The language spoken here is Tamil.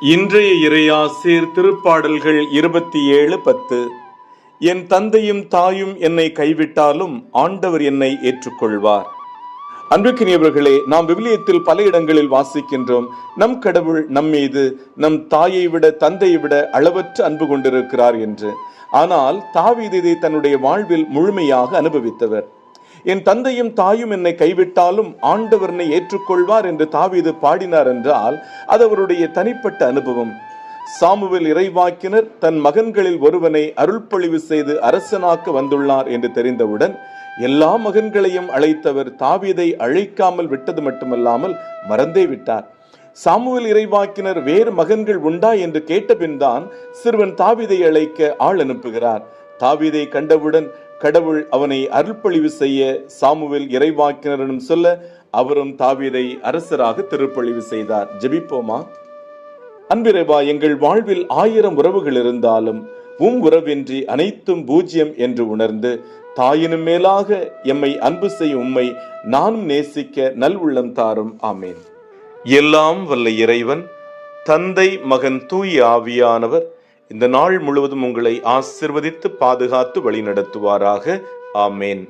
இன்றைய இறையாசிர் திருப்பாடல்கள் 27:10. என் தந்தையும் தாயும் என்னை கைவிட்டாலும் ஆண்டவர் என்னை ஏற்றுக்கொள்வார். அன்புக்கினியவர்களே, நாம் விவிலியத்தில் பல இடங்களில் வாசிக்கின்றோம், நம் கடவுள் நம் மீது நம் தாயை விட தந்தையை விட அளவற்ற அன்பு கொண்டிருக்கிறார் என்று. ஆனால் தாவீது இதை தன்னுடைய வாழ்வில் முழுமையாக அனுபவித்தவர். என் தந்தையும் தாயும் என்னை கைவிட்டாலும் ஆண்டவர் என்னை ஏற்றுக்கொள்வார் என்று தாவீது பாடினார் என்றால் அது அவருடைய தனிப்பட்ட அனுபவம். சாமுவேல் இறைவாக்கினர் தன் மகன்களில் ஒருவனை அருள்பொழிவு செய்து அரசனாக்க வந்துள்ளார் என்று தெரிந்தவுடன் எல்லா மகன்களையும் அழைத்தவர் தாவீதை அழைக்காமல் விட்டது மட்டுமல்லாமல் மறந்தே விட்டார். சாமுவேல் இறைவாக்கினர் வேறு மகன்கள் உண்டா என்று கேட்டபின்தான் சிறுவன் தாவீதை அழைக்க ஆள் அனுப்புகிறார். தாவீதை கண்டவுடன் கடவுள் அவனை அருள்பொழிவு செய்ய சாமுவேல் இறைவாக்கினரிடம் சொல்ல அவரும் தாவீதை அரசராக திருப்பொழிவு செய்தார். ஜெபிப்போமா. அன்பிறைவா, எங்கள் வாழ்வில் 1000 உறவுகள் இருந்தாலும் உறவின்றி அனைத்தும் பூஜ்யம் என்று உணர்ந்து தாயினும் மேலாக எம்மை அன்பு செய்யும் உம்மை நானும் நேசிக்க நல் உள்ளம் தாரும். ஆமேன். எல்லாம் வல்ல இறைவன் தந்தை, மகன், தூய ஆவியானவர் இந்த நாள் முழுவதும் உங்களை ஆசிர்வதித்து பாதுகாத்து வழி நடத்துவாராக. ஆமேன்.